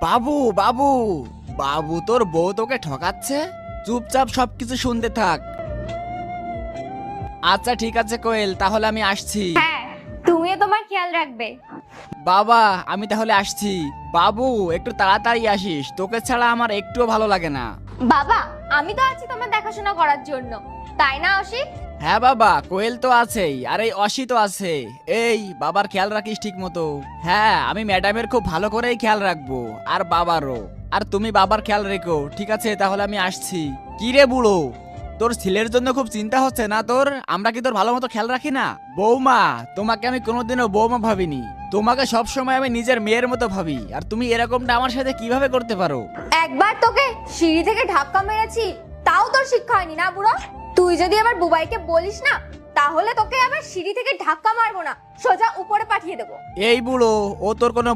বাবু বাবু বাবু, তোর বউ তোকে ঠকাচ্ছে, চুপচাপ সবকিছু শুনতে থাক। আচ্ছা ঠিক আছে কোয়েল, তাহলে আমি আসছি। হ্যাঁ, তুমিও তোমার খেয়াল রাখবে। বাবা আমি তাহলে আসছি। বাবু একটু তাড়াতাড়ি আসিস, তোকে ছাড়া আমার একটুও ভালো লাগে না। বাবা, আমি তো আছি তোমার দেখাশোনা করার জন্য, তাই না অসিত? হ্যাঁ বাবা, কোয়েল তো আছেই, আর এই অসি তো আছে। এই বাবার খেয়াল রাখিস ঠিক মতো। হ্যাঁ, আমি ম্যাডামের খুব ভালো করেই খেয়াল রাখবো, আর বাবারও। আর তুমি বাবার খেয়াল রেখো, ঠিক আছে? তাহলে আমি আসছি। কি রে বুড়ো, তোর ছেলের জন্য খুব চিন্তা হচ্ছে না তোর? আমরা কি তোর ভালো মতো খেয়াল রাখি না? বৌমা, তোমাকে আমি কোনোদিনও বৌমা ভাবিনি, তোমাকে সবসময় আমি নিজের মেয়ের মতো ভাবি। আর তুমি এরকমটা আমার সাথে কিভাবে করতে পারো? একবার তোকে সিঁড়ি থেকে ধাক্কা মেরেছি, তাও তোর শিক্ষা হয়নি না বুড়ো? তুই যদি আবার বুবাইকে বলিস না, তাহলে তোকে আবার সিঁড়ি থেকে ধাক্কা মারবো না, সোজা উপরে পাঠিয়ে দেবো। এই বুড়ো, ও তোর কোনো